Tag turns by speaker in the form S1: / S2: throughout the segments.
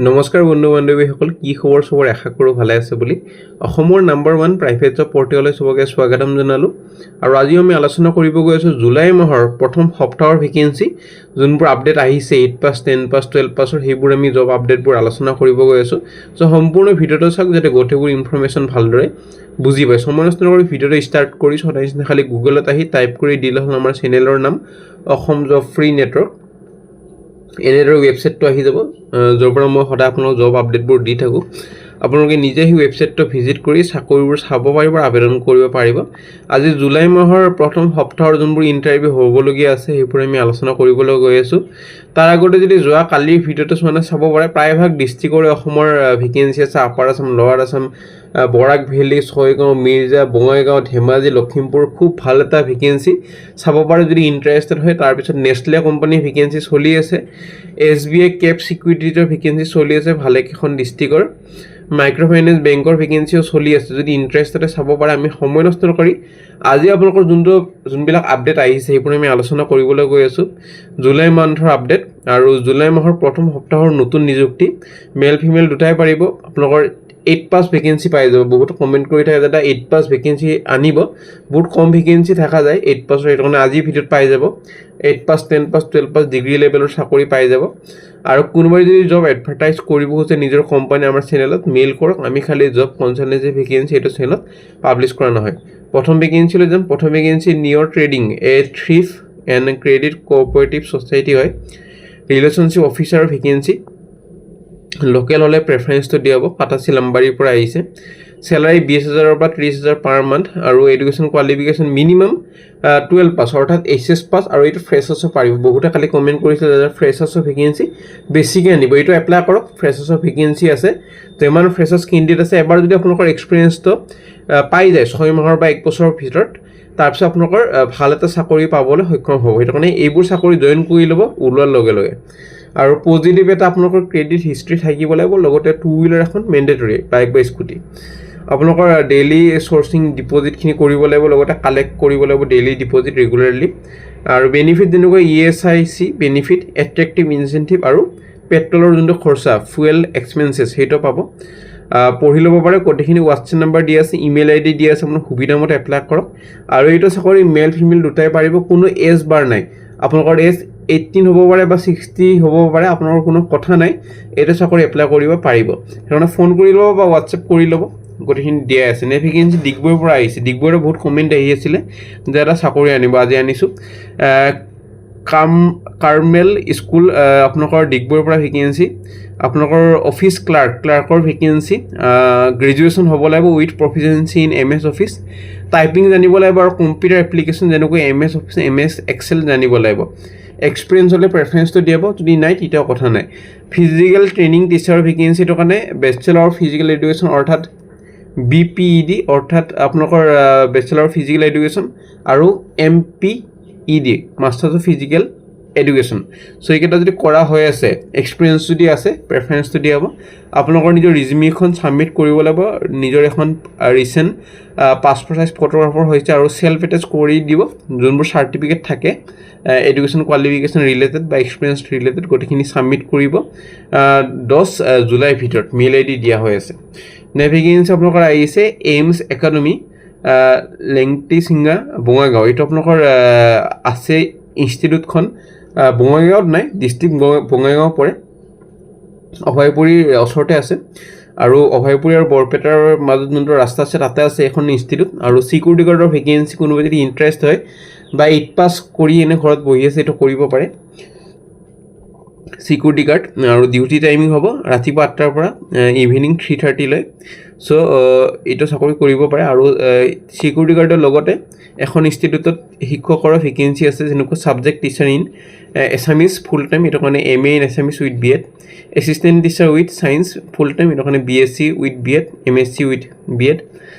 S1: নমস্কাৰ বন্ধু বান্ধৱীসকল, কি খবৰ? চবৰ আশা কৰোঁ ভালে আছে বুলি। অসমৰ নাম্বাৰ 1 প্ৰাইভেট জব পৰ্টেললৈ চবকে স্বাগতম জনালোঁ। আৰু আজি আমি আলোচনা কৰিব গৈ আছোঁ জুলাই মাহৰ প্ৰথম সপ্তাহৰ ভেকেঞ্চি, যোনবোৰ আপডেট আহিছে 8 পাছ 10 পাছ 12 পাছৰ, সেইবোৰ আমি জব আপডেটবোৰ আলোচনা কৰিব গৈ আছোঁ। চ' সম্পূৰ্ণ ভিডিঅ'টো চাওক যাতে গোটেইবোৰ ইনফৰমেশ্যন ভালদৰে বুজি পায়। সময় নষ্ট নকৰি ভিডিঅ'টো ষ্টাৰ্ট কৰিছোঁ। সদায় নিচিনা খালি গুগলত আহি টাইপ কৰি দিলে হ'ল আমাৰ চেনেলৰ নাম অসম জব ফ্ৰী নেটৱৰ্ক। এনেদৰে ৱেবছাইটটো আহি যাব, য'ৰ পৰা মই সদায় আপোনালোকক জব আপডেটবোৰ দি থাকোঁ। আপোনালোকে নিজে সেই ৱেবছাইটটো ভিজিট কৰি চাকৰিবোৰ চাব পাৰিব, আবেদন কৰিব পাৰিব। আজি জুলাই মাহৰ প্ৰথম সপ্তাহৰ যোনবোৰ ইণ্টাৰভিউ হ'বলগীয়া আছে সেইবোৰ আমি আলোচনা কৰিবলৈ গৈ আছোঁ। তাৰ আগতে যদি যোৱা কালিৰ ভিডিঅ'টো মানে চাব পাৰে, প্ৰায়ভাগ ডিষ্ট্ৰিক্টৰে অসমৰ ভেকেঞ্চি আছে। আপাৰ আছাম, লৱাৰ আছাম, বৰাক ভেলী, ছয়গাঁও, মিৰ্জা, বঙাইগাঁও, ধেমাজি, লখিমপুৰ, খুব ভাল এটা ভেকেঞ্চি চাব পাৰে যদি ইণ্টাৰেষ্টেড হয়। তাৰপিছত নেছলে কোম্পানীৰ ভেকেঞ্চি চলি আছে, SBI কেপ ছিকিউৰিটিজৰ ভেকেঞ্চি চলি আছে ভালেকেইখন ডিষ্ট্ৰিক্টৰ, মাইক্ৰ' ফাইনেন্স বেংকৰ ভেকেঞ্চিও চলি আছে। যদি ইণ্টাৰেষ্টেড চাব পাৰে। আমি সময় নষ্ট নকৰি আজি আপোনালোকৰ যোনবিলাক আপডেট আহিছে সেইবোৰ আমি আলোচনা কৰিবলৈ গৈ আছোঁ। জুলাই মান্থৰ আপডেট আৰু জুলাই মাহৰ প্ৰথম সপ্তাহৰ নতুন নিযুক্তি, মেল ফিমেল দুটাই পাৰিব। আপোনালোকৰ 8 পাছ ভেকেঞ্চি পাই যাব। বহুত কমেণ্ট কৰি থাকে দাদা 8 পাছ ভেকেঞ্চি আনিব, বহুত কম ভেকেঞ্চি থকা যায় 8 পাছৰ। সেইটো কাৰণে আজি ভিডিঅ'ত পাই যাব 8 পাছ 10 পাছ 12 পাছ ডিগ্ৰী লেভেলৰ চাকৰি পাই যাব। আৰু কোনোবাই যদি জব এডভাৰটাইজ কৰিব খোজে নিজৰ কোম্পানী আমাৰ চেনেলত মেইল কৰক। আমি খালি জব কনচালটেঞ্চি ভেকেঞ্চি এইটো চেনেলত পাব্লিছ কৰা নহয়। প্ৰথম ভেকেঞ্চিলৈ যাম। প্ৰথম ভেকেঞ্চি নিয়ৰ trading, thrift and credit cooperative society হয়। ৰিলেশ্যনশ্বিপ অফিচাৰৰ ভেকেঞ্চি, লোকেল হ'লে প্ৰেফাৰেঞ্চটো দিয়া হ'ব। পাটাচি লাম্বাৰীৰ পৰা আহিছে। চেলাৰী 20,000 পৰা 30,000 পাৰ মান্থ। আৰু এডুকেশ্যন কোৱালিফিকেশ্যন মিনিমাম 12 পাছ, অৰ্থাৎ HS পাছ। আৰু এইটো ফ্ৰেছাৰ্ছো পাৰিব। বহুতে খালি কমেণ্ট কৰিছিলে দাদা ফ্ৰেছাৰ্ছৰ ভেকেঞ্চি বেছিকৈ আনিব, এইটো এপ্লাই কৰক। ফ্ৰেছাৰ্ছৰ ভেকেঞ্চি আছে, যিমান ফ্ৰেছাৰ্ছ কেণ্ডিডেট আছে। এবাৰ যদি আপোনালোকৰ এক্সপিৰিয়েঞ্চটো পাই যায় 6 মাহৰ বা 1 বছৰৰ ভিতৰত, তাৰপিছত আপোনালোকৰ ভাল এটা চাকৰি পাবলৈ সক্ষম হ'ব। সেইটো কাৰণে এইবোৰ চাকৰি জইন কৰি ল'ব ওলোৱাৰ লগে লগে। আৰু পজিটিভ এটা আপোনালোকৰ ক্ৰেডিট হিষ্ট্ৰী থাকিব লাগিব। লগতে 2 হুইলাৰ এখন মেণ্ডেটৰী, বাইক বা স্কুটি। আপোনালোকৰ ডেইলি চ'ৰ্চিং ডিপ'জিটখিনি কৰিব লাগিব, লগতে কালেক্ট কৰিব লাগিব ডেইলি ডিপ'জিট ৰেগুলাৰলি। আৰু বেনিফিট যেনেকৈ ESIC বেনিফিট, এট্ৰেক্টিভ ইনচেণ্টিভ আৰু পেট্ৰলৰ যোনটো খৰচা ফুৱেল এক্সপেঞ্চেছ সেইটো পাব। পঢ়ি ল'ব পাৰে। গোটেইখিনি হোৱাটছএপ নাম্বাৰ দিয়া আছে, ইমেইল ID দিয়া আছে। আপোনাৰ সুবিধামতে এপ্লাই কৰক। আৰু এইটো চাকৰি মেল ফিমেল দুটাই পাৰিব, কোনো এজ বাৰ নাই। আপোনালোকৰ এজ 18 হ'ব পাৰে বা 60 হ'ব পাৰে, আপোনালোকৰ কোনো কথা নাই। এইটো চাকৰি এপ্লাই কৰিব পাৰিব। সেইকাৰণে ফোন কৰি ল'ব বা হোৱাটছএপ কৰি ল'ব, গোটেইখিনি দিয়াই আছে। নে ভেকেঞ্চি ডিগবৈৰ পৰা আহিছে। ডিগবৈৰ বহুত কমেণ্ট আহি আছিলে যে এটা চাকৰি আনিব, আজি আনিছোঁ। কাৰ্মেল স্কুল আপোনালোকৰ ডিগবৈৰ পৰা ভেকেঞ্চি। আপোনালোকৰ অফিচ ক্লাৰ্কৰ ভেকেঞ্চি, গ্ৰেজুৱেশ্যন হ'ব লাগিব with proficiency in MS office, typing জানিব লাগিব আৰু কম্পিউটাৰ এপ্লিকেশ্যন যেনেকৈ MS অফিচ, MS Excel জানিব লাগিব। এক্সপিৰিয়েঞ্চ হ'লে প্ৰেফাৰেঞ্চটো দিয়াব, যদি নাই তেতিয়াও কথা নাই। ফিজিকেল ট্ৰেইনিং টিচাৰৰ ভেকেঞ্চিটোৰ কাৰণে বেচেলৰ অফ ফিজিকেল এডুকেশ্যন অৰ্থাৎ BPED, অৰ্থাৎ আপোনালোকৰ বেচেলৰ অফ ফিজিকেল এডুকেশ্যন, আৰু MPED masters of physical education. So' এইকেইটা যদি কৰা হৈ আছে, এক্সপিৰিয়েঞ্চ যদি আছে, প্ৰেফাৰেঞ্চটো দিয়া হ'ব। আপোনালোকৰ নিজৰ ৰিজিউমিখন ছাবমিট কৰিব লাগিব, নিজৰ এখন ৰিচেণ্ট পাছপৰ্ট চাইজ ফটোগ্ৰাফৰ হৈছে, আৰু চেল্ফ এটেষ্ট কৰি দিব যোনবোৰ চাৰ্টিফিকেট থাকে এডুকেশ্যন কোৱালিফিকেশ্যন ৰিলেটেড বা এক্সপিৰিয়েঞ্চ ৰিলেটেড, গোটেইখিনি ছাবমিট কৰিব 10 জুলাইৰ ভিতৰত। মেইল ID দিয়া হৈ আছে। ভেকেঞ্চি আপোনালোকৰ আহিছে এইমছ একাডেমি, লেংটিচিঙা, বঙাইগাঁও। এইটো আপোনালোকৰ আছে ইনষ্টিটিউটখন বঙাইগাঁৱত নাই, ডিষ্ট্ৰিক্ট বঙাইগাঁও পৰে, অভয়পুৰীৰ ওচৰতে আছে। আৰু অভয়পুৰী আৰু বৰপেটাৰ মাজত যোনটো ৰাস্তা আছে তাতে আছে এখন ইনষ্টিটিউট। আৰু ছিকিউৰিটি গাৰ্ডৰ ভেকেঞ্চি কোনোবাই যদি ইণ্টাৰেষ্ট হয় বা 8 পাছ কৰি এনে ঘৰত বহি আছে, এইটো কৰিব পাৰে ছিকিউৰিটি গাৰ্ড। আৰু ডিউটি টাইমিং হ'ব ৰাতিপুৱা 8টাৰ পৰা ইভিনিং 3:30লৈ। চ' এইটো চাকৰি কৰিব পাৰে। আৰু ছিকিউৰিটি গাৰ্ডৰ লগতে এখন ইনষ্টিটিউটত শিক্ষকৰ ভেকেঞ্চি আছে, যেনেকৈ subject teacher in Assamese full time, এইটো কাৰণে MA in Assamese with BEd, assistant teacher with science full time, এইটো কাৰণে BSc with BEd, MSc with BEd।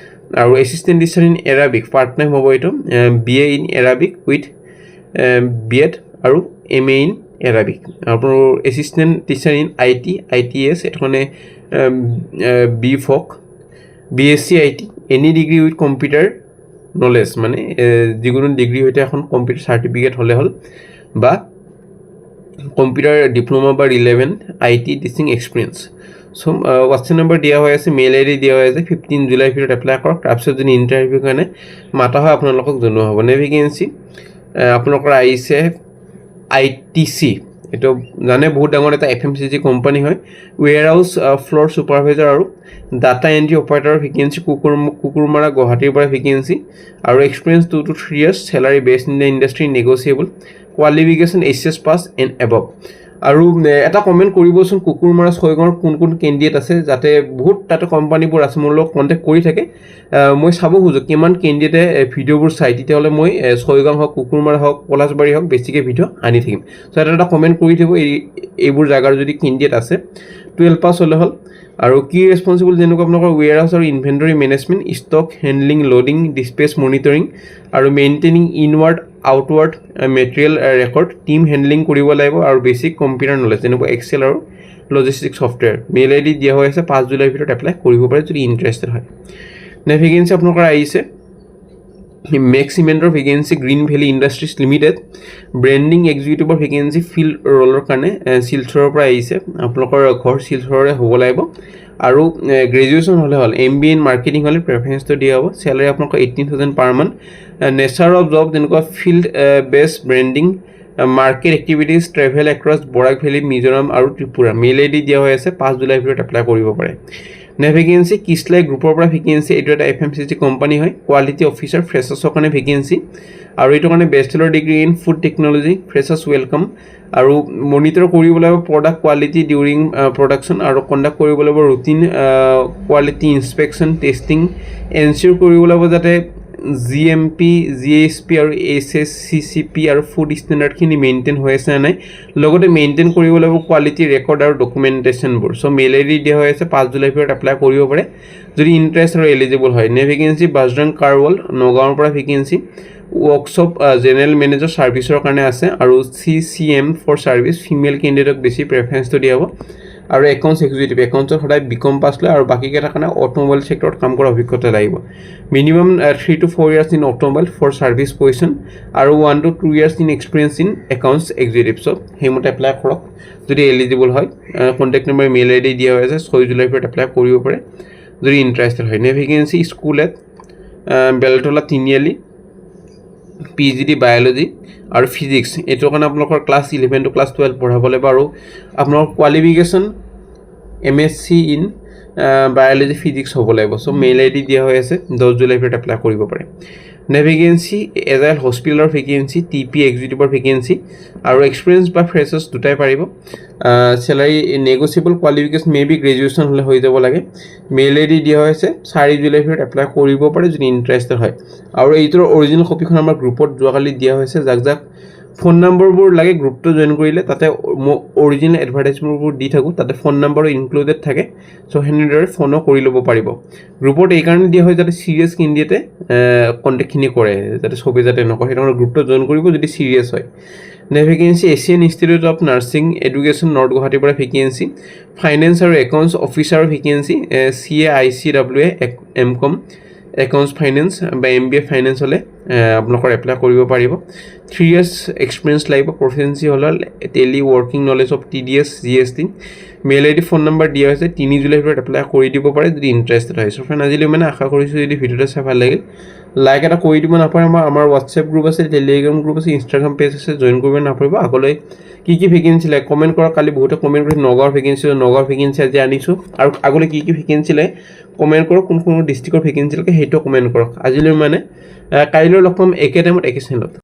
S1: আৰু assistant teacher in Arabic part time হ'ব, এইটো BA in Arabic with BEd আৰু MA in Arabic. আপোনাৰ assistant teacher in ITS, এইটো কাৰণে BPhok, BSc IT, any degree with computer knowledge, মানে যিকোনো degree সৈতে এখন কম্পিউটাৰ চাৰ্টিফিকেট হ'লে হ'ল, বা কম্পিউটাৰ ডিপ্ল'মা বা 11 IT teaching experience so' WhatsApp number দিয়া হৈ আছে মেইল ID দিয়া হৈ আছে 15 জুলাইৰ ভিতৰত এপ্লাই কৰক তাৰপিছত যদি ইণ্টাৰভিউৰ কাৰণে মাতা হয় আপোনালোকক জনোৱা হ'ব নে ভেকেঞ্চি আপোনালোকৰ আহিছে ITC এইটো জানে বহুত ডাঙৰ এটা FMCG কোম্পানী হয় ওৱেৰ হাউচ ফ্ল'ৰ ছুপাৰভাইজাৰ আৰু data entry operator vacancy Kukurmara গুৱাহাটীৰ পৰা ভেকেঞ্চি আৰু experience 2 to 3 years salary based in the industry negotiable qualification HS pass and above আৰু এটা কমেণ্ট কৰিবচোন কুকুৰমাৰা ছয়গাঁৱৰ কোন কেণ্ডিডেট আছে যাতে বহুত তাতে কোম্পানীবোৰ আছে মোৰ লগত কণ্টেক্ট কৰি থাকে মই চাব খোজোঁ কিমান কেণ্ডিডেটে ভিডিঅ'বোৰ চাই তেতিয়াহ'লে মই ছয়গাঁও হওক কুকুৰমাৰা হওক পলাশবাৰী হওক বেছিকৈ ভিডিঅ' আনি থাকিম চ' এটা কমেণ্ট কৰি থাকিব এইবোৰ জেগাৰ যদি কেণ্ডিডেট আছে 12 পাছ হ'লে হ'ল আৰু কি ৰেছপন্সিবল যেনেকুৱা আপোনালোকৰ ওৱেৰ হাউচ আৰু inventory management stock handling loading dispatch monitoring আৰু maintaining inward outward material record team handling কৰিব লাগিব আৰু বেছিক কম্পিউটাৰ নলেজ যেনেকুৱা এক্সেল আৰু লজিষ্টিক ছফ্টৱেৰ মেইল ID দিয়া হৈ আছে 5 জুলাইৰ ভিতৰত এপ্লাই কৰিব পাৰে যদি ইণ্টাৰেষ্টেড হয় নে ভেকেঞ্চি আপোনালোকৰ আহিছে মেক্স চিমেণ্টৰ vacancy green valley industries limited branding এক্সিকিউটিভৰ ভেকেঞ্চি ফিল্ড ৰ'লৰ কাৰণে শিলচৰৰ পৰা আহিছে আপোনালোকৰ ঘৰ শিলচৰৰে হ'ব লাগিব আৰু গ্ৰেজুৱেশ্যন হ'লে হ'ল MBA ইন মাৰ্কেটিং হ'লে প্ৰেফাৰেঞ্চটো দিয়া হ'ব চেলাৰী আপোনালোকৰ 18,000 per month nature of job যেনেকুৱা field base branding market activities travel across Barak valley Mizoram আৰু ত্ৰিপুৰা মেইল ID দিয়া হৈ আছে 5 জুলাইৰ ভিতৰত এপ্লাই কৰিব পাৰে নে ভেকেঞ্চি কিছলাই গ্ৰুপৰ পৰা ভেকেঞ্চি এইটো এটা FMCG কোম্পানী হয় কোৱালিটি অফিচাৰ ফ্ৰেছাৰ্ছৰ কাৰণে ভেকেঞ্চি আৰু এইটো কাৰণে bachelor degree in food technology freshers welcome আৰু মনিটৰ কৰিব লাগিব প্ৰডাক্ট কোৱালিটি ডিউৰিং প্ৰডাকশ্যন আৰু কণ্ডাক্ট কৰিব লাগিব ৰুটিন কোৱালিটি ইনস্পেকশ্যন টেষ্টিং এনচিয়ৰ কৰিব লাগিব যাতে GMP GSP আৰু SSCCP আৰু ফুড ষ্টেণ্ডাৰ্ডখিনি মেইনটেইন হৈ আছে নাই লগতে মেইনটেইন কৰিব লাগিব কোৱালিটি ৰেকৰ্ড আৰু ডকুমেণ্টেশ্যনবোৰ চ' মেইল ID দিয়া হৈ আছে 5 জুলাইৰ ভিতৰত এপ্লাই কৰিব পাৰে যদি ইণ্টাৰেষ্ট আৰু এলিজিবল হয় নে ভেকেঞ্চি বাজৰাং কাৰৱাল নগাঁৱৰ পৰা ভেকেঞ্চি ৱৰ্কশ্বপ জেনেৰেল মেনেজাৰ ছাৰ্ভিচৰ কাৰণে আছে আৰু CCM ফৰ ছাৰ্ভিচ ফিমেল কেণ্ডিডেটক বেছি প্ৰেফাৰেঞ্চটো দিয়া হ'ব আৰু একাউণ্টছ এক্সিকিউটিভ একাউণ্টছত সদায় BCom পাছ লয় আৰু বাকীকেইটাৰ কাৰণে অট'মোবাইল ছেক্টৰত কাম কৰা অভিজ্ঞতা লাগিব minimum 3 to 4 years in automobile for service position আৰু 1 to 2 years in experience in accounts executive so' সেইমতে এপ্লাই কৰক যদি এলিজিবল হয় কণ্টেক্ট নম্বৰ মেইল ID দিয়া হৈ আছে 6 জুলাইৰ ভিতৰত এপ্লাই কৰিব পাৰে যদি ইণ্টাৰেষ্টেড হয় নে vacancy school at Beltola Tiniali PGD biology আৰু ফিজিক্স এইটোৰ কাৰণে আপোনালোকৰ ক্লাছ 11 to ক্লাছ 12 পঢ়াব লাগিব আৰু আপোনালোকৰ qualification MSc in biology physics হ'ব লাগিব চ' মেইল ID দিয়া হৈ আছে 10 জুলাইৰ ভিতৰত এপ্লাই কৰিব পাৰে নে ভেকেঞ্চি এজাইল হস্পিটেলৰ ভেকেঞ্চি TP এক্সিকিউটিভৰ ভেকেঞ্চি আৰু এক্সপিৰিয়েঞ্চ বা ফ্ৰেছাৰ্ছ দুটাই পাৰিব salary negotiable qualification B graduation হ'লে হৈ যাব লাগে মেইল ID দিয়া হৈছে 4 জুলাইৰ ভিতৰত এপ্লাই কৰিব পাৰে যদি ইণ্টাৰেষ্টেড হয় আৰু এইটোৰ অৰিজিনেল কপিখন আমাৰ গ্ৰুপত যোৱাকালি দিয়া হৈছে যাক ফোন নম্বৰবোৰ লাগে গ্ৰুপটো জইন কৰিলে তাতে অৰিজিনেল এডভাৰটাইজমেণ্টবোৰ দি থাকোঁ তাতে ফোন নম্বৰো ইনক্লুডেড থাকে চ' সেনেদৰে ফোনো কৰি ল'ব পাৰিব গ্ৰুপত এইকাৰণে দিয়া হয় যাতে চিৰিয়াছ কেণ্ডিডেটে কণ্টেক্টখিনি কৰে যাতে চবেই যাতে নকৰে সেইটো গ্ৰুপটো জইন কৰিব যদি চিৰিয়াছ হয় নে vacancy Asian institute of nursing education north গুৱাহাটীৰ পৰা ভেকেঞ্চি ফাইনেন্স আৰু একাউণ্টছ অফিচাৰৰ vacancy CA ICWA MCom accounts finance বা MBA ফাইনেন্স হ'লে আপোনালোকৰ এপ্লাই কৰিব পাৰিব 3 years এক্সপিৰিয়েঞ্চ লাগিব প্ৰফিচিয়েঞ্চি হ'লে Tally working knowledge of TDS GST mail ID phone number দিয়া হৈছে 3 জুলাইৰ ভিতৰত এপ্লাই কৰি দিব পাৰে যদি ইণ্টাৰেষ্টেড হয় চ' ফ্ৰেণ্ড আজিলৈ মানে আশা কৰিছোঁ যদি ভিডিঅ'টো চাই ভাল লাগিল লাইক এটা কৰি দিব নাপাৰে আমাৰ হোৱাটছএপ গ্ৰুপ আছে টেলিগ্ৰাম গ্ৰুপ আছে ইনষ্টাগ্ৰাম পেজ আছে জইন কৰিব নাপাৰিব আগলৈ কি ভেকেঞ্চি লাগে কমেণ্ট কৰক কালি বহুতে কমেণ্ট কৰি নগাঁৱৰ ভেকেঞ্চি আজি আনিছোঁ আৰু আগলৈ কি ভেকেঞ্চি লাগে কমেণ্ট কৰক কোন ডিষ্ট্ৰিক্টৰ ভেকেঞ্চি লাগে সেইটো কমেণ্ট কৰক আজিলৈ মানে কাইলৈ লগ পাম একে টাইমত একে চেনেলত